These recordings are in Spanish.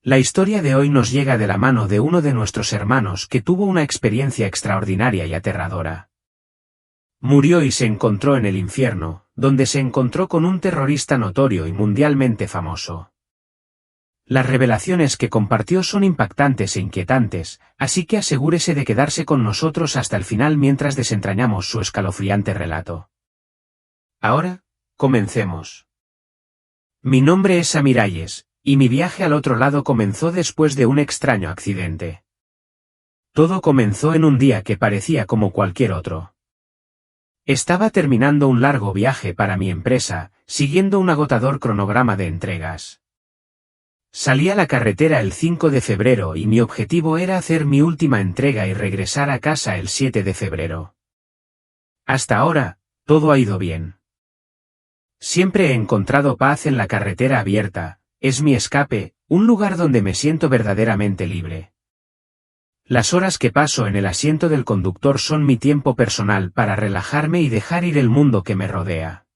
La historia de hoy nos llega de la mano de uno de nuestros hermanos que tuvo una experiencia extraordinaria y aterradora. Murió y se encontró en el infierno, donde se encontró con un terrorista notorio y mundialmente famoso. Las revelaciones que compartió son impactantes e inquietantes, así que asegúrese de quedarse con nosotros hasta el final mientras desentrañamos su escalofriante relato. Ahora, comencemos. Mi nombre es Samirayes, y mi viaje al otro lado comenzó después de un extraño accidente. Todo comenzó en un día que parecía como cualquier otro. Estaba terminando un largo viaje para mi empresa, siguiendo un agotador cronograma de entregas. Salí a la carretera el 5 de febrero y mi objetivo era hacer mi última entrega y regresar a casa el 7 de febrero. Hasta ahora, todo ha ido bien. Siempre he encontrado paz en la carretera abierta, es mi escape, un lugar donde me siento verdaderamente libre. Las horas que paso en el asiento del conductor son mi tiempo personal para relajarme y dejar ir el mundo que me rodea.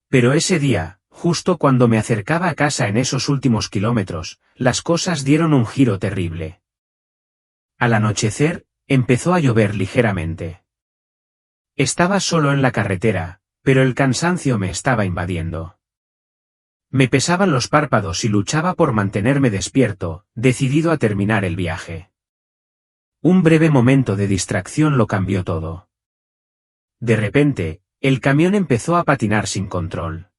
Pero ese día, justo cuando me acercaba a casa en esos últimos kilómetros, las cosas dieron un giro terrible. Al anochecer, empezó a llover ligeramente. Estaba solo en la carretera, pero el cansancio me estaba invadiendo. Me pesaban los párpados y luchaba por mantenerme despierto, decidido a terminar el viaje. Un breve momento de distracción lo cambió todo. De repente, el camión empezó a patinar sin control.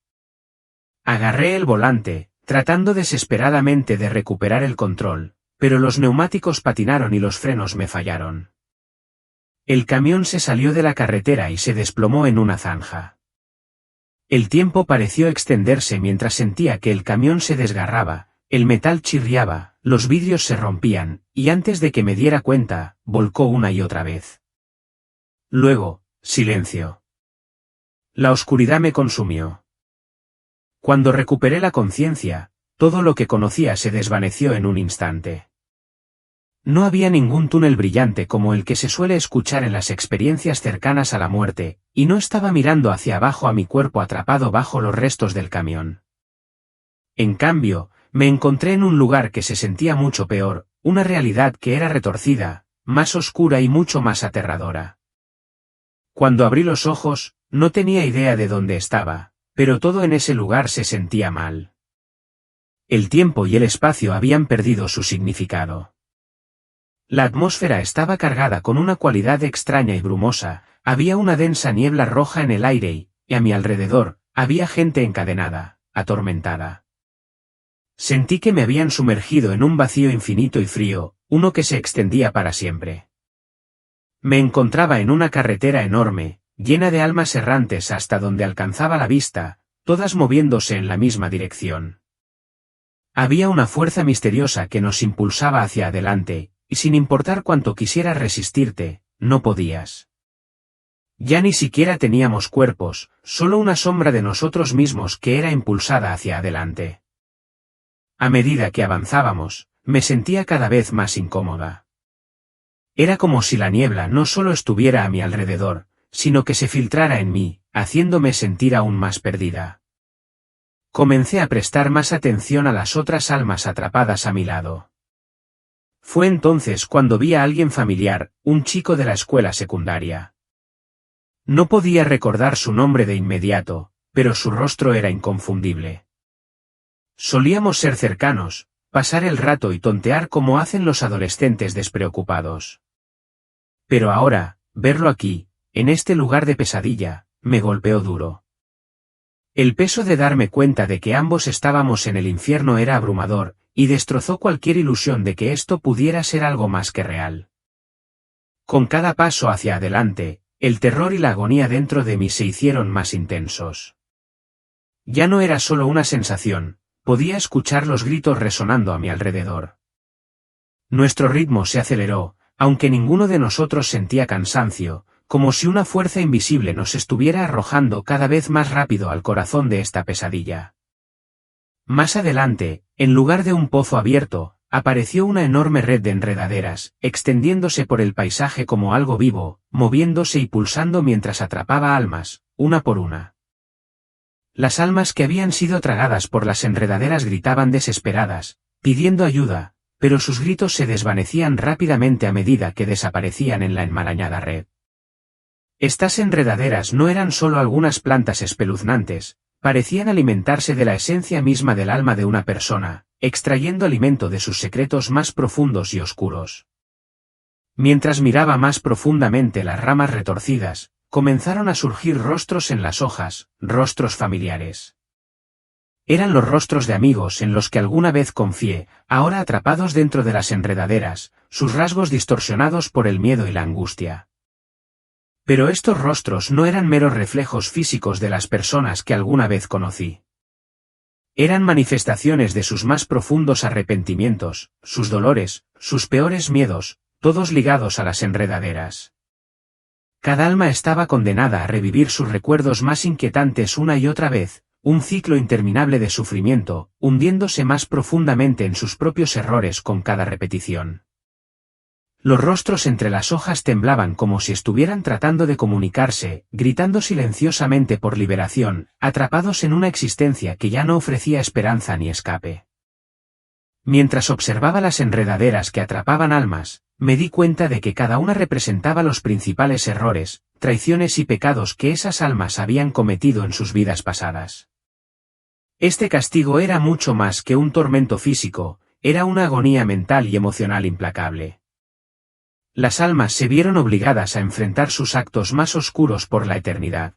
Agarré el volante, tratando desesperadamente de recuperar el control, pero los neumáticos patinaron y los frenos me fallaron. El camión se salió de la carretera y se desplomó en una zanja. El tiempo pareció extenderse mientras sentía que el camión se desgarraba, el metal chirriaba, los vidrios se rompían, y antes de que me diera cuenta, volcó una y otra vez. Luego, silencio. La oscuridad me consumió. Cuando recuperé la conciencia, todo lo que conocía se desvaneció en un instante. No había ningún túnel brillante como el que se suele escuchar en las experiencias cercanas a la muerte, y no estaba mirando hacia abajo a mi cuerpo atrapado bajo los restos del camión. En cambio, me encontré en un lugar que se sentía mucho peor, una realidad que era retorcida, más oscura y mucho más aterradora. Cuando abrí los ojos, no tenía idea de dónde estaba, pero todo en ese lugar se sentía mal. El tiempo y el espacio habían perdido su significado. La atmósfera estaba cargada con una cualidad extraña y brumosa, había una densa niebla roja en el aire y, a mi alrededor, había gente encadenada, atormentada. Sentí que me habían sumergido en un vacío infinito y frío, uno que se extendía para siempre. Me encontraba en una carretera enorme, llena de almas errantes hasta donde alcanzaba la vista, todas moviéndose en la misma dirección. Había una fuerza misteriosa que nos impulsaba hacia adelante, y sin importar cuánto quisieras resistirte, no podías. Ya ni siquiera teníamos cuerpos, solo una sombra de nosotros mismos que era impulsada hacia adelante. A medida que avanzábamos, me sentía cada vez más incómoda. Era como si la niebla no solo estuviera a mi alrededor, sino que se filtrara en mí, haciéndome sentir aún más perdida. Comencé a prestar más atención a las otras almas atrapadas a mi lado. Fue entonces cuando vi a alguien familiar, un chico de la escuela secundaria. No podía recordar su nombre de inmediato, pero su rostro era inconfundible. Solíamos ser cercanos, pasar el rato y tontear como hacen los adolescentes despreocupados. Pero ahora, verlo aquí, en este lugar de pesadilla, me golpeó duro. El peso de darme cuenta de que ambos estábamos en el infierno era abrumador, y destrozó cualquier ilusión de que esto pudiera ser algo más que real. Con cada paso hacia adelante, el terror y la agonía dentro de mí se hicieron más intensos. Ya no era solo una sensación, podía escuchar los gritos resonando a mi alrededor. Nuestro ritmo se aceleró, aunque ninguno de nosotros sentía cansancio, como si una fuerza invisible nos estuviera arrojando cada vez más rápido al corazón de esta pesadilla. Más adelante, en lugar de un pozo abierto, apareció una enorme red de enredaderas, extendiéndose por el paisaje como algo vivo, moviéndose y pulsando mientras atrapaba almas, una por una. Las almas que habían sido tragadas por las enredaderas gritaban desesperadas, pidiendo ayuda, pero sus gritos se desvanecían rápidamente a medida que desaparecían en la enmarañada red. Estas enredaderas no eran solo algunas plantas espeluznantes, parecían alimentarse de la esencia misma del alma de una persona, extrayendo alimento de sus secretos más profundos y oscuros. Mientras miraba más profundamente las ramas retorcidas, comenzaron a surgir rostros en las hojas, rostros familiares. Eran los rostros de amigos en los que alguna vez confié, ahora atrapados dentro de las enredaderas, sus rasgos distorsionados por el miedo y la angustia. Pero estos rostros no eran meros reflejos físicos de las personas que alguna vez conocí. Eran manifestaciones de sus más profundos arrepentimientos, sus dolores, sus peores miedos, todos ligados a las enredaderas. Cada alma estaba condenada a revivir sus recuerdos más inquietantes una y otra vez, un ciclo interminable de sufrimiento, hundiéndose más profundamente en sus propios errores con cada repetición. Los rostros entre las hojas temblaban como si estuvieran tratando de comunicarse, gritando silenciosamente por liberación, atrapados en una existencia que ya no ofrecía esperanza ni escape. Mientras observaba las enredaderas que atrapaban almas, me di cuenta de que cada una representaba los principales errores, traiciones y pecados que esas almas habían cometido en sus vidas pasadas. Este castigo era mucho más que un tormento físico, era una agonía mental y emocional implacable. Las almas se vieron obligadas a enfrentar sus actos más oscuros por la eternidad.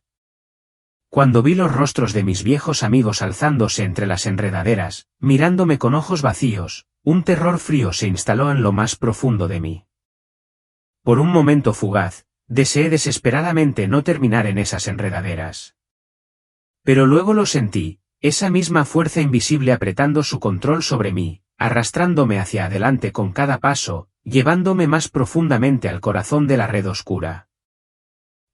Cuando vi los rostros de mis viejos amigos alzándose entre las enredaderas, mirándome con ojos vacíos, un terror frío se instaló en lo más profundo de mí. Por un momento fugaz, deseé desesperadamente no terminar en esas enredaderas. Pero luego lo sentí, esa misma fuerza invisible apretando su control sobre mí, arrastrándome hacia adelante con cada paso, llevándome más profundamente al corazón de la red oscura.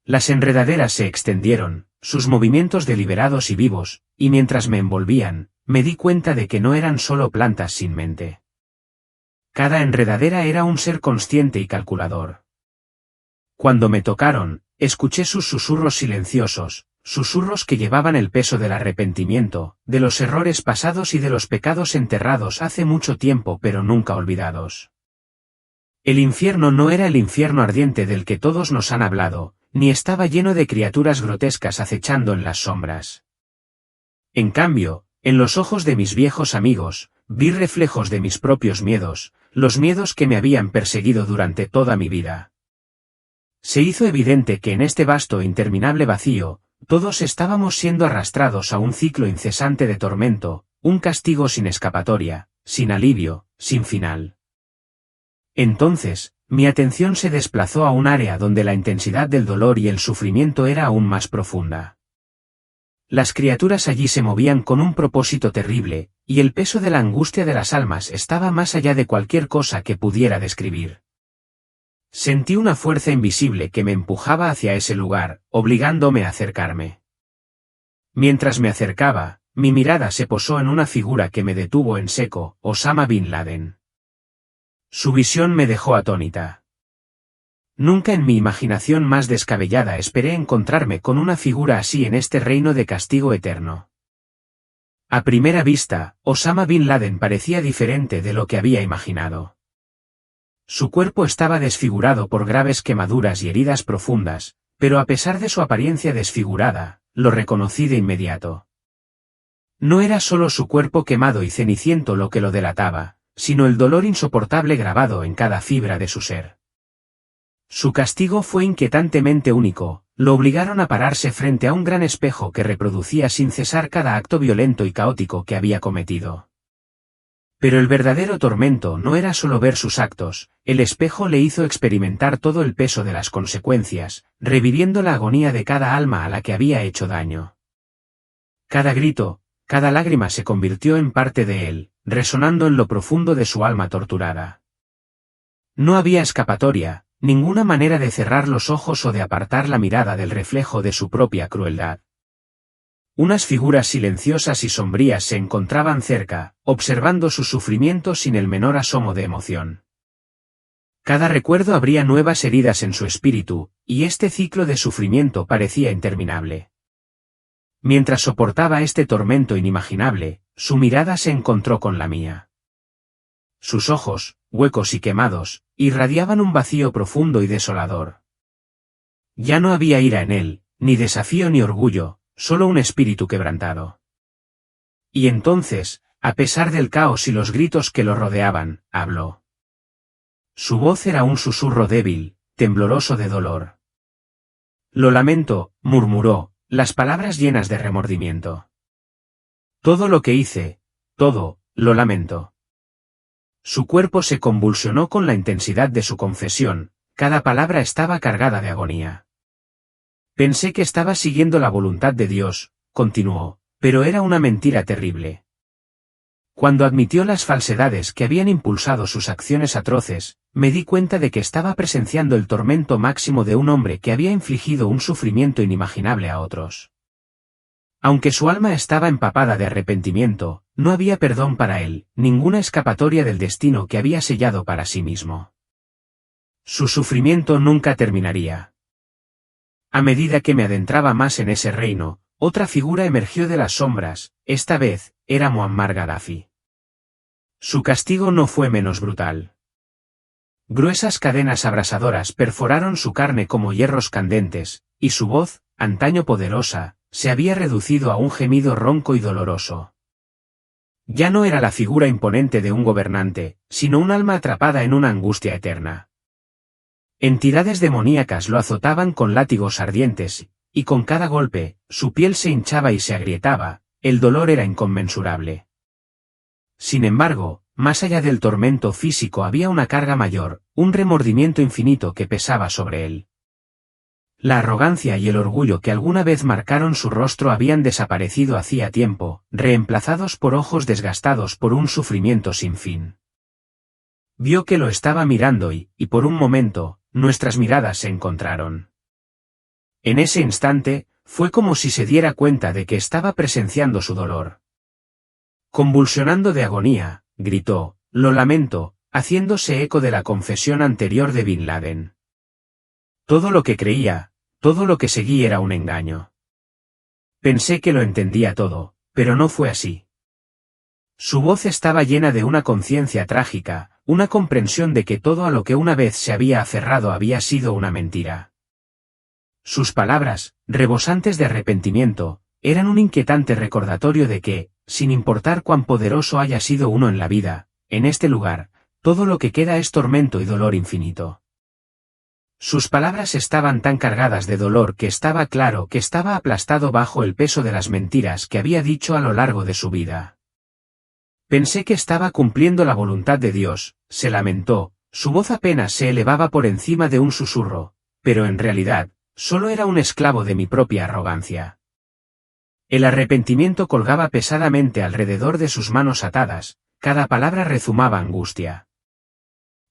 Las enredaderas se extendieron, sus movimientos deliberados y vivos, y mientras me envolvían, me di cuenta de que no eran solo plantas sin mente. Cada enredadera era un ser consciente y calculador. Cuando me tocaron, escuché sus susurros silenciosos, susurros que llevaban el peso del arrepentimiento, de los errores pasados y de los pecados enterrados hace mucho tiempo pero nunca olvidados. El infierno no era el infierno ardiente del que todos nos han hablado, ni estaba lleno de criaturas grotescas acechando en las sombras. En cambio, en los ojos de mis viejos amigos, vi reflejos de mis propios miedos, los miedos que me habían perseguido durante toda mi vida. Se hizo evidente que en este vasto e interminable vacío, todos estábamos siendo arrastrados a un ciclo incesante de tormento, un castigo sin escapatoria, sin alivio, sin final. Entonces, mi atención se desplazó a un área donde la intensidad del dolor y el sufrimiento era aún más profunda. Las criaturas allí se movían con un propósito terrible, y el peso de la angustia de las almas estaba más allá de cualquier cosa que pudiera describir. Sentí una fuerza invisible que me empujaba hacia ese lugar, obligándome a acercarme. Mientras me acercaba, mi mirada se posó en una figura que me detuvo en seco, Osama Bin Laden. Su visión me dejó atónita. Nunca en mi imaginación más descabellada esperé encontrarme con una figura así en este reino de castigo eterno. A primera vista, Osama Bin Laden parecía diferente de lo que había imaginado. Su cuerpo estaba desfigurado por graves quemaduras y heridas profundas, pero a pesar de su apariencia desfigurada, lo reconocí de inmediato. No era solo su cuerpo quemado y ceniciento lo que lo delataba, sino el dolor insoportable grabado en cada fibra de su ser. Su castigo fue inquietantemente único, lo obligaron a pararse frente a un gran espejo que reproducía sin cesar cada acto violento y caótico que había cometido. Pero el verdadero tormento no era solo ver sus actos, el espejo le hizo experimentar todo el peso de las consecuencias, reviviendo la agonía de cada alma a la que había hecho daño. Cada grito, cada lágrima se convirtió en parte de él, resonando en lo profundo de su alma torturada. No había escapatoria, ninguna manera de cerrar los ojos o de apartar la mirada del reflejo de su propia crueldad. Unas figuras silenciosas y sombrías se encontraban cerca, observando su sufrimiento sin el menor asomo de emoción. Cada recuerdo abría nuevas heridas en su espíritu, y este ciclo de sufrimiento parecía interminable. Mientras soportaba este tormento inimaginable, su mirada se encontró con la mía. sus ojos, huecos y quemados, irradiaban un vacío profundo y desolador. Ya no había ira en él, ni desafío ni orgullo, solo un espíritu quebrantado. Y entonces, a pesar del caos y los gritos que lo rodeaban, habló. Su voz era un susurro débil, tembloroso de dolor. Lo lamento, murmuró, las palabras llenas de remordimiento. Todo lo que hice, todo, lo lamento. Su cuerpo se convulsionó con la intensidad de su confesión, cada palabra estaba cargada de agonía. Pensé que estaba siguiendo la voluntad de Dios, continuó, pero era una mentira terrible. Cuando admitió las falsedades que habían impulsado sus acciones atroces, me di cuenta de que estaba presenciando el tormento máximo de un hombre que había infligido un sufrimiento inimaginable a otros. Aunque su alma estaba empapada de arrepentimiento, no había perdón para él, ninguna escapatoria del destino que había sellado para sí mismo. Su sufrimiento nunca terminaría. A medida que me adentraba más en ese reino, otra figura emergió de las sombras, esta vez, era Muammar Gaddafi. Su castigo no fue menos brutal. Gruesas cadenas abrasadoras perforaron su carne como hierros candentes, y su voz, antaño poderosa, se había reducido a un gemido ronco y doloroso. Ya no era la figura imponente de un gobernante, sino un alma atrapada en una angustia eterna. Entidades demoníacas lo azotaban con látigos ardientes, y con cada golpe, su piel se hinchaba y se agrietaba, el dolor era inconmensurable. Sin embargo, más allá del tormento físico había una carga mayor, un remordimiento infinito que pesaba sobre él. La arrogancia y el orgullo que alguna vez marcaron su rostro habían desaparecido hacía tiempo, reemplazados por ojos desgastados por un sufrimiento sin fin. Vio que lo estaba mirando y por un momento, nuestras miradas se encontraron. En ese instante, fue como si se diera cuenta de que estaba presenciando su dolor. Convulsionando de agonía, gritó, lo lamento, haciéndose eco de la confesión anterior de Bin Laden. Todo lo que creía, todo lo que seguí era un engaño. Pensé que lo entendía todo, pero no fue así. Su voz estaba llena de una conciencia trágica, una comprensión de que todo a lo que una vez se había aferrado había sido una mentira. Sus palabras, rebosantes de arrepentimiento, eran un inquietante recordatorio de que, sin importar cuán poderoso haya sido uno en la vida, en este lugar, todo lo que queda es tormento y dolor infinito. Sus palabras estaban tan cargadas de dolor que estaba claro que estaba aplastado bajo el peso de las mentiras que había dicho a lo largo de su vida. Pensé que estaba cumpliendo la voluntad de Dios, se lamentó, su voz apenas se elevaba por encima de un susurro, pero en realidad, solo era un esclavo de mi propia arrogancia. El arrepentimiento colgaba pesadamente alrededor de sus manos atadas, cada palabra rezumaba angustia.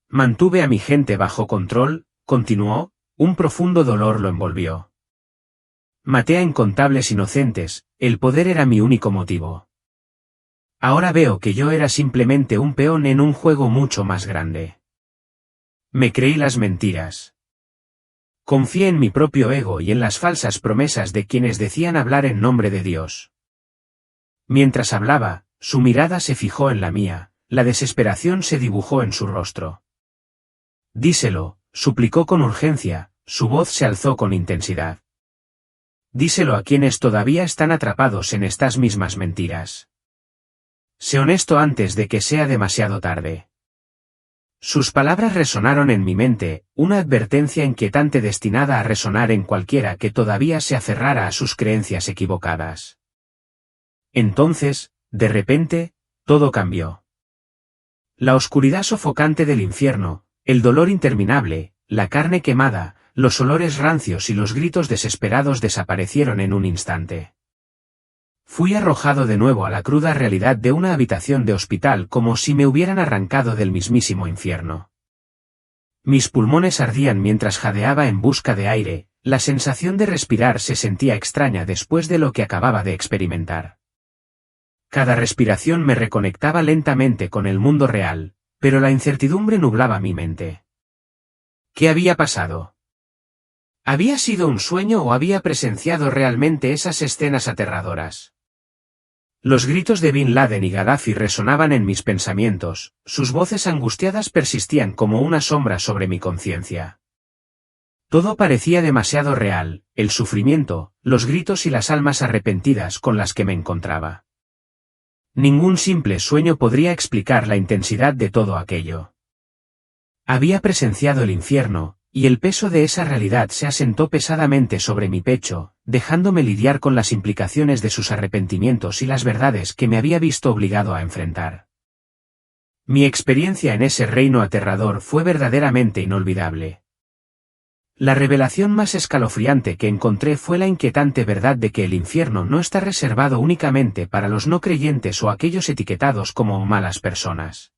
Mantuve a mi gente bajo control, continuó, un profundo dolor lo envolvió. Maté a incontables inocentes, el poder era mi único motivo. Ahora veo que yo era simplemente un peón en un juego mucho más grande. Me creí las mentiras. Confié en mi propio ego y en las falsas promesas de quienes decían hablar en nombre de Dios. Mientras hablaba, su mirada se fijó en la mía, la desesperación se dibujó en su rostro. Díselo, suplicó con urgencia, su voz se alzó con intensidad. Díselo a quienes todavía están atrapados en estas mismas mentiras. Sé honesto antes de que sea demasiado tarde. Sus palabras resonaron en mi mente, una advertencia inquietante destinada a resonar en cualquiera que todavía se aferrara a sus creencias equivocadas. Entonces, de repente, todo cambió. La oscuridad sofocante del infierno, el dolor interminable, la carne quemada, los olores rancios y los gritos desesperados desaparecieron en un instante. Fui arrojado de nuevo a la cruda realidad de una habitación de hospital como si me hubieran arrancado del mismísimo infierno. Mis pulmones ardían mientras jadeaba en busca de aire, la sensación de respirar se sentía extraña después de lo que acababa de experimentar. Cada respiración me reconectaba lentamente con el mundo real, pero la incertidumbre nublaba mi mente. ¿Qué había pasado? ¿Había sido un sueño o había presenciado realmente esas escenas aterradoras? Los gritos de Bin Laden y Gaddafi resonaban en mis pensamientos, sus voces angustiadas persistían como una sombra sobre mi conciencia. Todo parecía demasiado real, el sufrimiento, los gritos y las almas arrepentidas con las que me encontraba. Ningún simple sueño podría explicar la intensidad de todo aquello. Había presenciado el infierno, y el peso de esa realidad se asentó pesadamente sobre mi pecho, dejándome lidiar con las implicaciones de sus arrepentimientos y las verdades que me había visto obligado a enfrentar. Mi experiencia en ese reino aterrador fue verdaderamente inolvidable. La revelación más escalofriante que encontré fue la inquietante verdad de que el infierno no está reservado únicamente para los no creyentes o aquellos etiquetados como malas personas.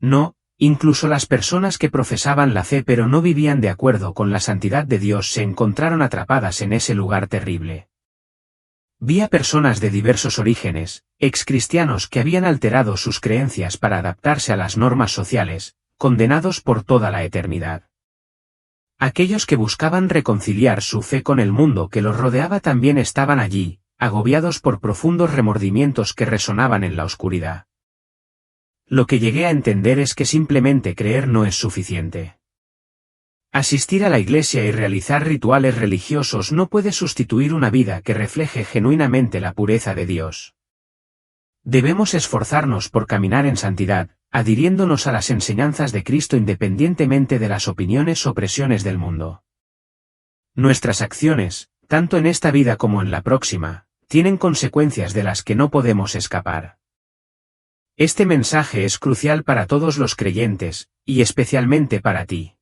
No, incluso las personas que profesaban la fe pero no vivían de acuerdo con la santidad de Dios se encontraron atrapadas en ese lugar terrible. Vi a personas de diversos orígenes, excristianos que habían alterado sus creencias para adaptarse a las normas sociales, condenados por toda la eternidad. Aquellos que buscaban reconciliar su fe con el mundo que los rodeaba también estaban allí, agobiados por profundos remordimientos que resonaban en la oscuridad. Lo que llegué a entender es que simplemente creer no es suficiente. Asistir a la iglesia y realizar rituales religiosos no puede sustituir una vida que refleje genuinamente la pureza de Dios. Debemos esforzarnos por caminar en santidad, adhiriéndonos a las enseñanzas de Cristo independientemente de las opiniones o presiones del mundo. Nuestras acciones, tanto en esta vida como en la próxima, tienen consecuencias de las que no podemos escapar. Este mensaje es crucial para todos los creyentes, y especialmente para ti.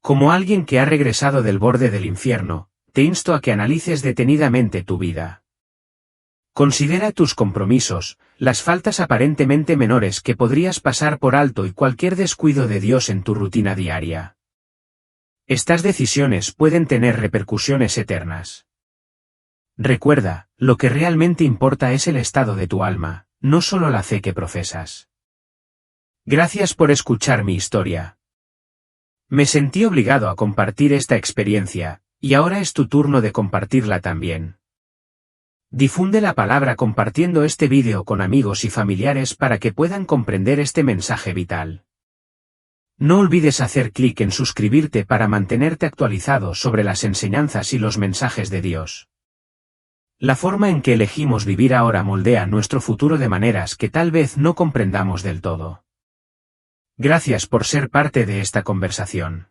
Como alguien que ha regresado del borde del infierno, te insto a que analices detenidamente tu vida. Considera tus compromisos, las faltas aparentemente menores que podrías pasar por alto y cualquier descuido de Dios en tu rutina diaria. Estas decisiones pueden tener repercusiones eternas. Recuerda, lo que realmente importa es el estado de tu alma, no solo la fe que profesas. Gracias por escuchar mi historia. Me sentí obligado a compartir esta experiencia, y ahora es tu turno de compartirla también. Difunde la palabra compartiendo este vídeo con amigos y familiares para que puedan comprender este mensaje vital. No olvides hacer clic en suscribirte para mantenerte actualizado sobre las enseñanzas y los mensajes de Dios. La forma en que elegimos vivir ahora moldea nuestro futuro de maneras que tal vez no comprendamos del todo. Gracias por ser parte de esta conversación.